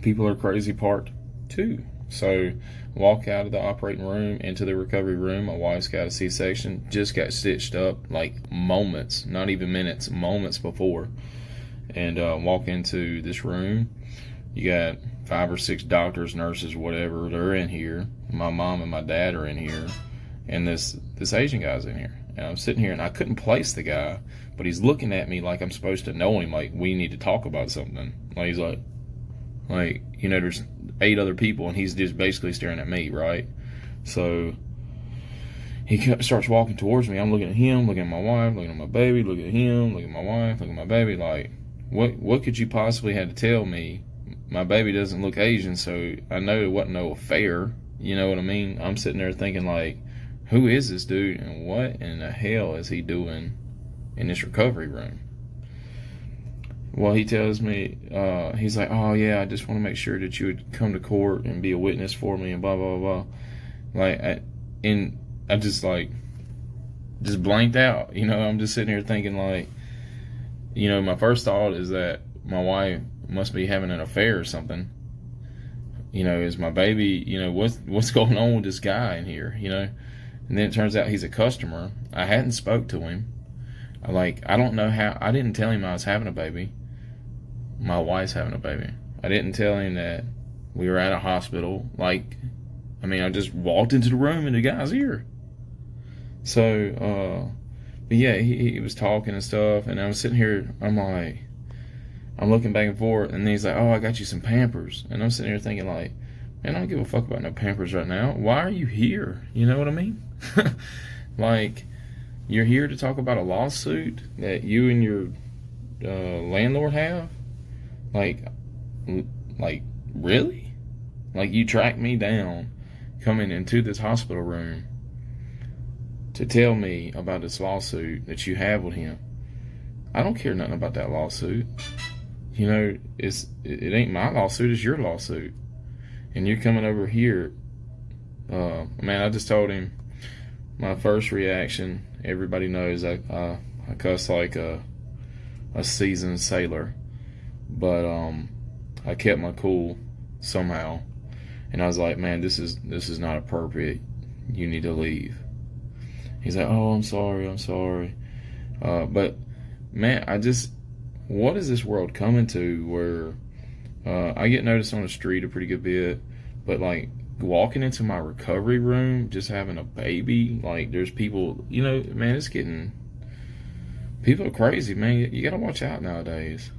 People Are Crazy Part 2. So, walk out of the operating room into the recovery room. My wife's got a C-section, just got stitched up like moments, not even minutes, moments before. And walk into this room. You got 5 or 6 doctors, nurses, whatever. They're in here. My mom and my dad are in here. And this Asian guy's in here. And I'm sitting here, and I couldn't place the guy, but he's looking at me like I'm supposed to know him, like we need to talk about something. Like he's like, there's 8 other people, and he's just basically staring at me, right? So he starts walking towards me. I'm looking at him, looking at my wife, looking at my baby, looking at him, looking at my wife, looking at my baby. Like, what could you possibly have to tell me? My baby doesn't look Asian, so I know it wasn't no affair. You know what I mean? I'm sitting there thinking, like, who is this dude, and what in the hell is he doing in this recovery room? Well, he tells me, he's like, oh yeah, I just want to make sure that you would come to court and be a witness for me and blah, blah, blah. Like, I just blanked out. I'm just sitting here thinking, like, my first thought is that my wife must be having an affair or something. Is my baby, what's going on with this guy in here, And then it turns out he's a customer. I hadn't spoke to him. I don't know how. I didn't tell him I was having a baby. My wife's having a baby. I didn't tell him that we were at a hospital. I just walked into the room and the guy's here. So, but yeah, he was talking and stuff, and I was sitting here, I'm looking back and forth, and then he's like, oh, I got you some Pampers. And I'm sitting here thinking, like, man, I don't give a fuck about no Pampers right now. Why are you here? You know what I mean? Like, you're here to talk about a lawsuit that you and your landlord have? Like, really? Like, you tracked me down coming into this hospital room to tell me about this lawsuit that you have with him. I don't care nothing about that lawsuit. It ain't my lawsuit, it's your lawsuit. And you're coming over here. I just told him my first reaction. Everybody knows I cuss like a seasoned sailor. But I kept my cool somehow. And I was like, man, this is not appropriate. You need to leave. He's like, oh, I'm sorry. But man, what is this world coming to where I get noticed on the street a pretty good bit, but like walking into my recovery room, just having a baby, like there's people, man, people are crazy, man. You gotta watch out nowadays.